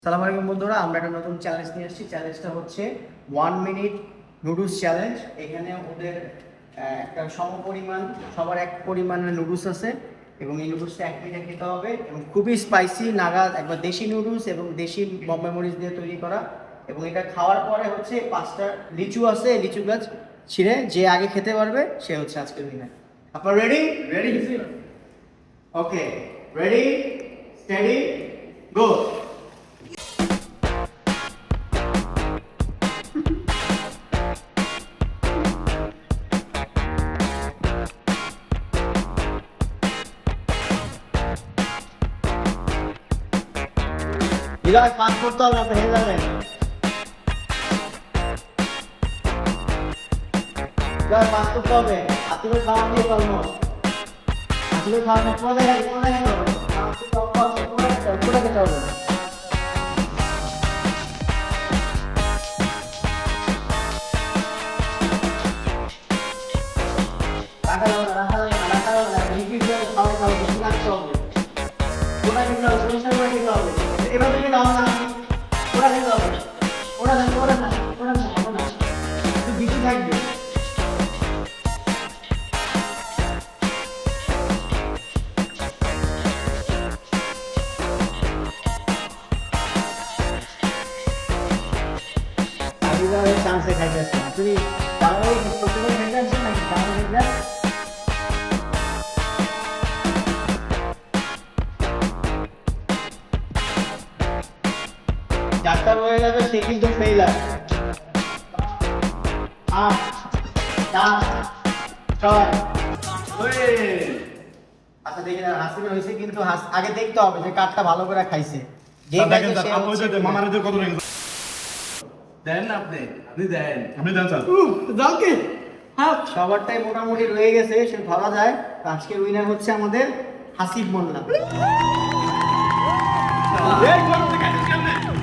সালাম আলাইকুম বন্ধুরা, আমরা একটা নতুন চ্যালেঞ্জ নিয়ে আসছি। চ্যালেঞ্জটা হচ্ছে 1 মিনিট নুডলস চ্যালেঞ্জ। এখানে ওদের একটা সমপরিমাণ সবার এক পরিমাণের নুডলস আছে এবং এই নুডলসটা 1 মিনিটে খেতে হবে এবং খুবই স্পাইসি নাগাদ একবার দেশি নুডলস এবং দেশি বম্বে মরিচ দিয়ে তৈরি করা। এবং এটা খাওয়ার পরে হচ্ছে 5টা লিচু আছে, লিচু গাছ ছিঁড়ে যে আগে খেতে পারবে সে হচ্ছে আজকের উইনার। আপনারা রেডি? রেডি? ওকে, রেডি, স্টেডি, গো। পাস করতে হবে, আপনি হেরে যাবেন। পাস করতে হবে, আপনি খাওয়া দিয়ে পারবো, আপনি খাওয়া পরে খেতে হবে। রাখা যাবে না, রাখা যাবে না, রাখা যাবে না, লিকুইড খাওয়া খাওয়া বেশি রাখতে হবে। ওটা খেতে হবে, পরিষ্কার করে খেতে হবে। এভাবে খেতে হবে না, ওটা খেতে হবে, ওটা থাকবে, ওটা না, ওটা না, ওটা না, একটু বেশি থাকবে। চান্সে খাইতে আসছেন আপনি, তাহলে প্রত্যেকে খাইতে আসছেন নাকি তাহলে ডাক্তার হয়ে যাবে সে কিন্তু ফেইলার। 8 7 6 আচ্ছা দেখি না হাসিনা হয়েছে, কিন্তু আগে দেখতে হবে যে কাঠটা ভালো করে খাইছে। যে মামারে কত রেখে দেন না আপনি দেন। আপনি দেন স্যার। যাওকে হ্যাঁ, সবারটাই মোটামুটি রয়ে গেছে, সে ধরা যায়। আজকের উইনার হচ্ছে আমাদের হাসিব মোল্লা।